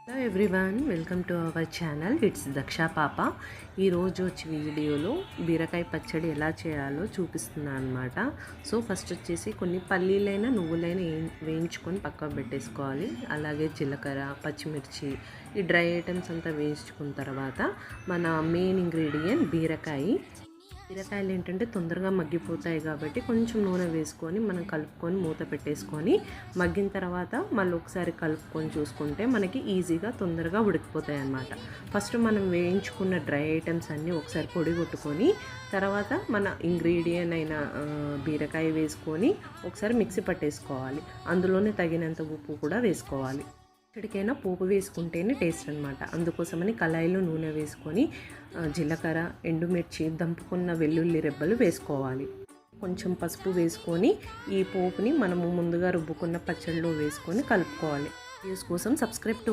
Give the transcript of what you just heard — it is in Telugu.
Hello everyone, welcome to our channel. It's Daksha పాప. ఈరోజు వచ్చి వీడియోలో బీరకాయ పచ్చడి ఎలా చేయాలో చూపిస్తున్నాను అనమాట. సో ఫస్ట్ వచ్చేసి కొన్ని పల్లీలైనా నువ్వులైనా వేయించుకొని పక్కకు పెట్టేసుకోవాలి. అలాగే జీలకర్ర, పచ్చిమిర్చి, ఈ డ్రై ఐటమ్స్ అంతా వేయించుకున్న తర్వాత మన మెయిన్ ఇంగ్రీడియంట్ బీరకాయలు ఏంటంటే తొందరగా మగ్గిపోతాయి కాబట్టి కొంచెం నూనె వేసుకొని మనం కలుపుకొని మూత పెట్టేసుకొని మగ్గిన తర్వాత మళ్ళీ ఒకసారి కలుపుకొని చూసుకుంటే మనకి ఈజీగా తొందరగా ఉడికిపోతాయి అన్నమాట. ఫస్ట్ మనం వేయించుకున్న డ్రై ఐటమ్స్ అన్నీ ఒకసారి పొడి కొట్టుకొని తర్వాత మన ఇంగ్రీడియంట్ అయిన బీరకాయ వేసుకొని ఒకసారి మిక్సీ పట్టేసుకోవాలి. అందులోనే తగినంత ఉప్పు కూడా వేసుకోవాలి. పచ్చడికైనా పోపు వేసుకుంటేనే టేస్ట్ అనమాట. అందుకోసమని కళాయిలో నూనె వేసుకొని జీలకర్ర, ఎండుమిర్చి, దంపుకున్న వెల్లుల్లి రెబ్బలు వేసుకోవాలి. కొంచెం పసుపు వేసుకొని ఈ పోపుని మనము ముందుగా రుబ్బుకున్న పచ్చడిలో వేసుకొని కలుపుకోవాలి. వీడియోస్ కోసం సబ్స్క్రైబ్ టు